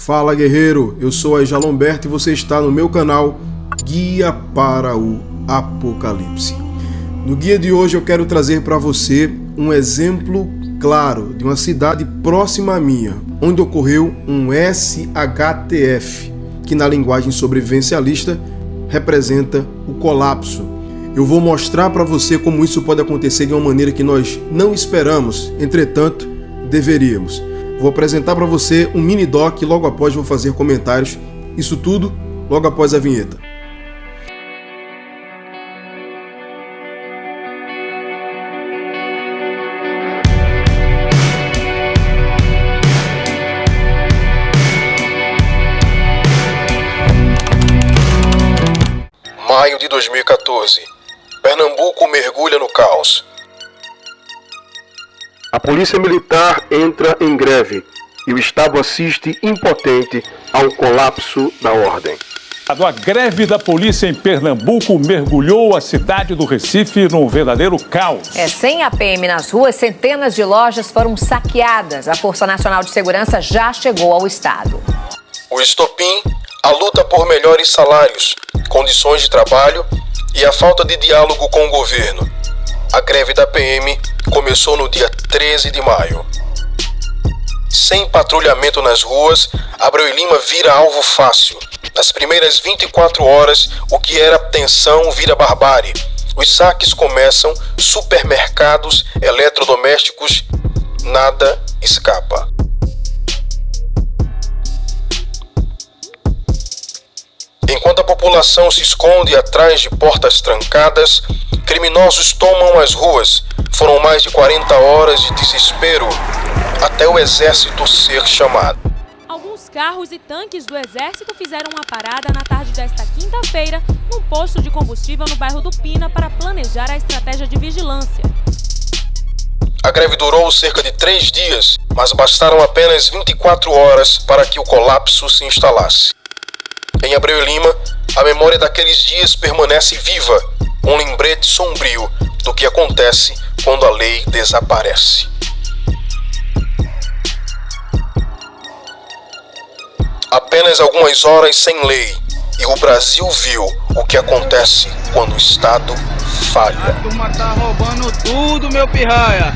Fala guerreiro, eu sou Aija Lomberto e você está no meu canal Guia para o Apocalipse. No guia de hoje eu quero trazer para você um exemplo claro de uma cidade próxima à minha, onde ocorreu um SHTF, que na linguagem sobrevivencialista representa o colapso. Eu vou mostrar para você como isso pode acontecer de uma maneira que nós não esperamos, entretanto, deveríamos. Vou apresentar para você um mini doc e logo após vou fazer comentários. Isso tudo logo após a vinheta. Maio de 2014. Pernambuco mergulha no caos. A polícia militar entra em greve e o Estado assiste impotente ao colapso da ordem. A greve da polícia em Pernambuco mergulhou a cidade do Recife num verdadeiro caos. Sem a PM nas ruas, centenas de lojas foram saqueadas. A Força Nacional de Segurança já chegou ao estado. O estopim, a luta por melhores salários, condições de trabalho e a falta de diálogo com o governo. A greve da PM começou no dia 13 de maio. Sem patrulhamento nas ruas, Abreu e Lima vira alvo fácil. Nas primeiras 24 horas, o que era tensão vira barbárie. Os saques começam, supermercados, eletrodomésticos, nada escapa. Enquanto a população se esconde atrás de portas trancadas, criminosos tomam as ruas. Foram mais de 40 horas de desespero até o exército ser chamado. Alguns carros e tanques do exército fizeram uma parada na tarde desta quinta-feira num posto de combustível no bairro do Pina para planejar a estratégia de vigilância. A greve durou cerca de 3 dias, mas bastaram apenas 24 horas para que o colapso se instalasse. Em Abreu e Lima, a memória daqueles dias permanece viva, um lembrete sombrio do que acontece quando a lei desaparece. Apenas algumas horas sem lei e o Brasil viu o que acontece quando o Estado falha. A turma tá roubando tudo, meu pirraia.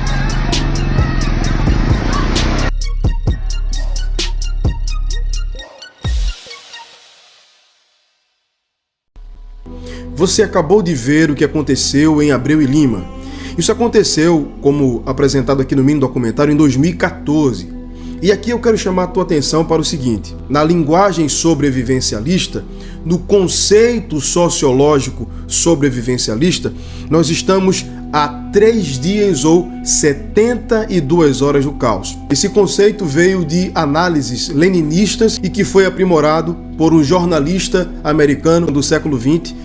Você acabou de ver o que aconteceu em Abreu e Lima. Isso aconteceu, como apresentado aqui no mini documentário, em 2014. E aqui eu quero chamar a tua atenção para o seguinte: na linguagem sobrevivencialista, no conceito sociológico sobrevivencialista, nós estamos a 3 dias ou 72 horas do caos. Esse conceito veio de análises leninistas e que foi aprimorado por um jornalista americano do século XX,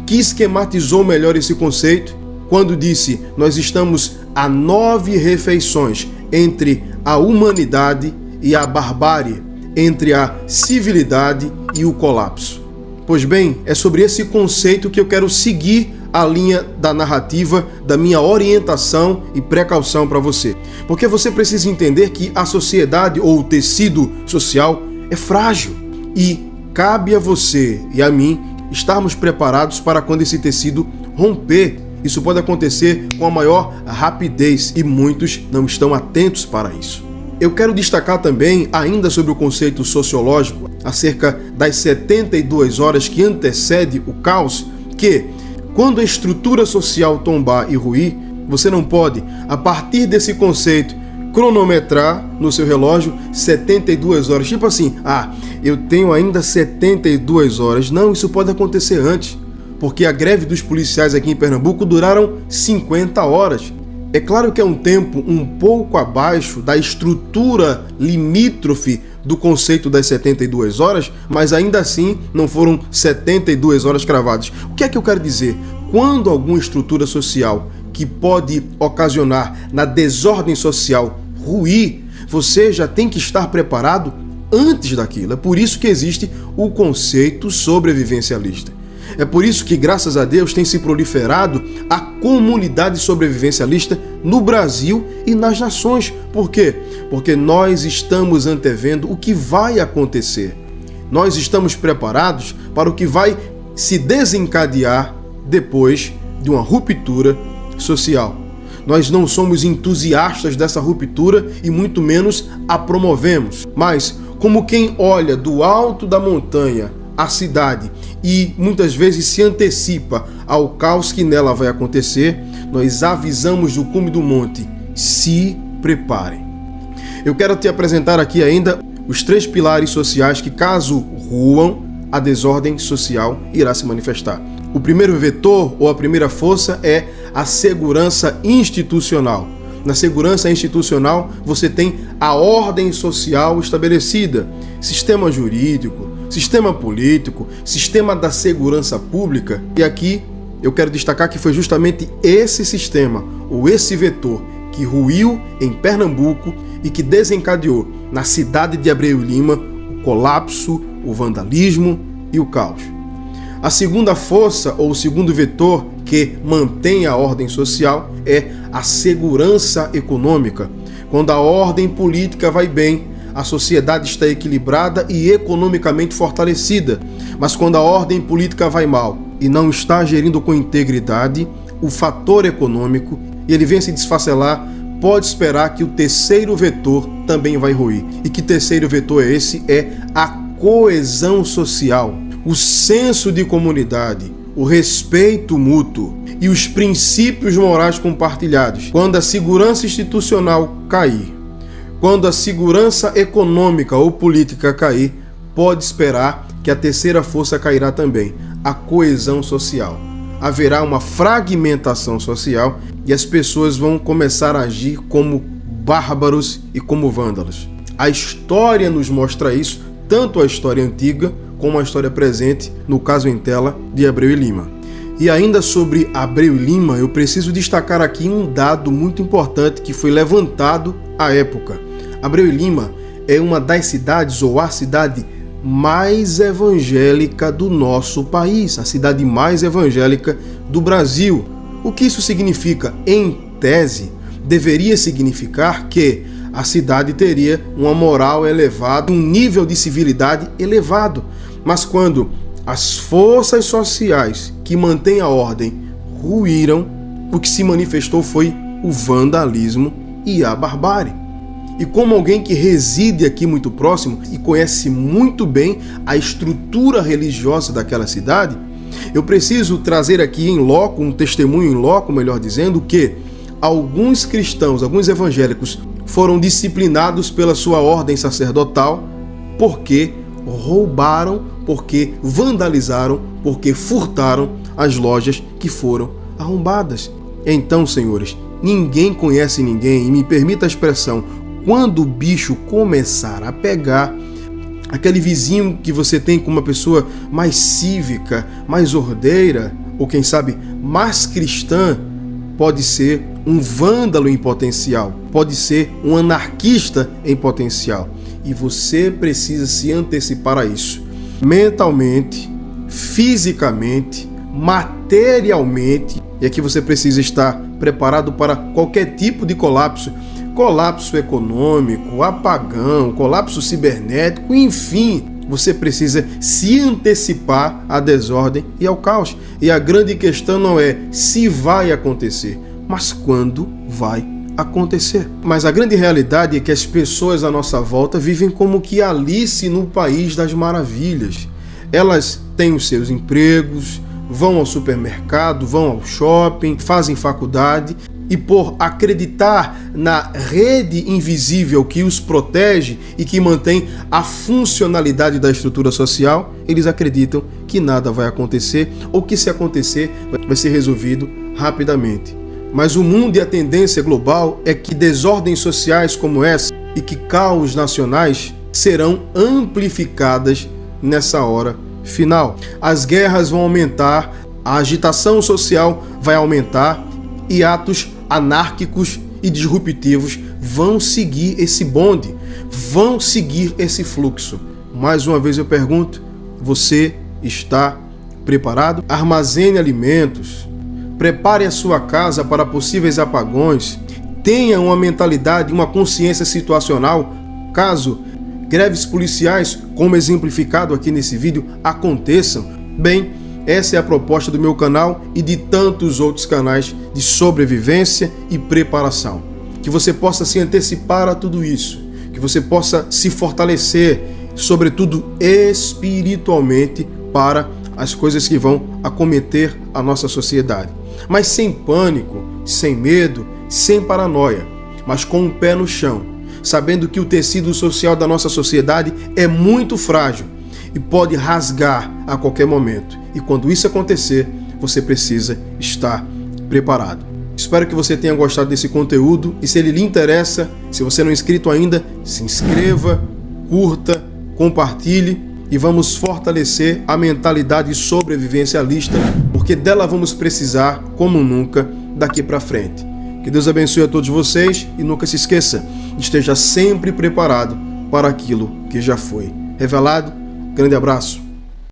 que esquematizou melhor esse conceito quando disse: nós estamos a 9 refeições entre a humanidade e a barbárie, entre a civilidade e o colapso. Pois bem, é sobre esse conceito que eu quero seguir a linha da narrativa, da minha orientação e precaução para você. Porque você precisa entender que a sociedade ou o tecido social é frágil e cabe a você e a mim estarmos preparados para quando esse tecido romper. Isso pode acontecer com a maior rapidez e muitos não estão atentos para isso. Eu quero destacar também, ainda sobre o conceito sociológico, acerca das 72 horas que antecede o caos, que quando a estrutura social tombar e ruir, você não pode, a partir desse conceito, cronometrar no seu relógio 72 horas. Tipo assim, eu tenho ainda 72 horas. Não, isso pode acontecer antes, porque a greve dos policiais aqui em Pernambuco duraram 50 horas. É claro que é um tempo um pouco abaixo da estrutura limítrofe do conceito das 72 horas, mas ainda assim não foram 72 horas cravadas. O que é que eu quero dizer? Quando alguma estrutura social que pode ocasionar na desordem social ruir, você já tem que estar preparado antes daquilo. É por isso que existe o conceito sobrevivencialista. É por isso que, graças a Deus, tem se proliferado a comunidade sobrevivencialista no Brasil e nas nações. Por quê? Porque nós estamos antevendo o que vai acontecer. Nós estamos preparados para o que vai se desencadear depois de uma ruptura social. Nós não somos entusiastas dessa ruptura e muito menos a promovemos. Mas, como quem olha do alto da montanha a cidade e muitas vezes se antecipa ao caos que nela vai acontecer, nós avisamos do cume do monte: se preparem. Eu quero te apresentar aqui ainda os 3 pilares sociais que, caso ruam, a desordem social irá se manifestar. O primeiro vetor ou a primeira força é a segurança institucional. Na segurança institucional você tem a ordem social estabelecida, sistema jurídico, sistema político, sistema da segurança pública. E aqui eu quero destacar que foi justamente esse sistema ou esse vetor que ruiu em Pernambuco e que desencadeou na cidade de Abreu e Lima o colapso, o vandalismo e o caos. A segunda força ou o segundo vetor que mantém a ordem social é a segurança econômica. Quando a ordem política vai bem, a sociedade está equilibrada e economicamente fortalecida. Mas quando a ordem política vai mal e não está gerindo com integridade, o fator econômico, e ele vem se desfacelar, pode esperar que o terceiro vetor também vai ruir. E que terceiro vetor é esse? É a coesão social, o senso de comunidade, o respeito mútuo e os princípios morais compartilhados. Quando a segurança institucional cair, quando a segurança econômica ou política cair, pode esperar que a terceira força cairá também, a coesão social. Haverá uma fragmentação social e as pessoas vão começar a agir como bárbaros e como vândalos. A história nos mostra isso, tanto a história antiga como a história presente, no caso em tela de Abreu e Lima. E ainda sobre Abreu e Lima, eu preciso destacar aqui um dado muito importante que foi levantado à época. Abreu e Lima é uma das cidades, ou a cidade mais evangélica do nosso país, a cidade mais evangélica do Brasil. O que isso significa? Em tese, deveria significar que a cidade teria uma moral elevada, um nível de civilidade elevado. Mas quando as forças sociais que mantêm a ordem ruíram, o que se manifestou foi o vandalismo e a barbárie. E como alguém que reside aqui muito próximo e conhece muito bem a estrutura religiosa daquela cidade, eu preciso trazer aqui em loco, um testemunho em loco, melhor dizendo, que alguns cristãos, alguns evangélicos, foram disciplinados pela sua ordem sacerdotal porque roubaram, porque vandalizaram, porque furtaram as lojas que foram arrombadas. Então, senhores, ninguém conhece ninguém, e me permita a expressão, quando o bicho começar a pegar, aquele vizinho que você tem com uma pessoa mais cívica, mais ordeira, ou quem sabe mais cristã, pode ser um vândalo em potencial, pode ser um anarquista em potencial. E você precisa se antecipar a isso. Mentalmente, fisicamente, materialmente. E aqui você precisa estar preparado para qualquer tipo de colapso. Colapso econômico, apagão, colapso cibernético, enfim. Você precisa se antecipar à desordem e ao caos. E a grande questão não é se vai acontecer, mas quando vai acontecer. Mas a grande realidade é que as pessoas à nossa volta vivem como que Alice no País das Maravilhas. Elas têm os seus empregos, vão ao supermercado, vão ao shopping, fazem faculdade e por acreditar na rede invisível que os protege e que mantém a funcionalidade da estrutura social, eles acreditam que nada vai acontecer ou que se acontecer vai ser resolvido rapidamente. Mas o mundo e a tendência global é que desordens sociais como essa e que caos nacionais serão amplificadas nessa hora final. As guerras vão aumentar, a agitação social vai aumentar e atos anárquicos e disruptivos vão seguir esse bonde, vão seguir esse fluxo. Mais uma vez eu pergunto, você está preparado? Armazene alimentos, prepare a sua casa para possíveis apagões, tenha uma mentalidade, uma consciência situacional, caso greves policiais, como exemplificado aqui nesse vídeo, aconteçam. Bem, essa é a proposta do meu canal e de tantos outros canais de sobrevivência e preparação. Que você possa se antecipar a tudo isso, que você possa se fortalecer, sobretudo espiritualmente, para as coisas que vão acometer a nossa sociedade. Mas sem pânico, sem medo, sem paranoia, mas com o pé no chão, sabendo que o tecido social da nossa sociedade é muito frágil e pode rasgar a qualquer momento. E quando isso acontecer, você precisa estar preparado. Espero que você tenha gostado desse conteúdo e se ele lhe interessa, se você não é inscrito ainda, se inscreva, curta, compartilhe e vamos fortalecer a mentalidade sobrevivencialista, porque dela vamos precisar como nunca daqui para frente. Que Deus abençoe a todos vocês e nunca se esqueça, esteja sempre preparado para aquilo que já foi revelado. Grande abraço.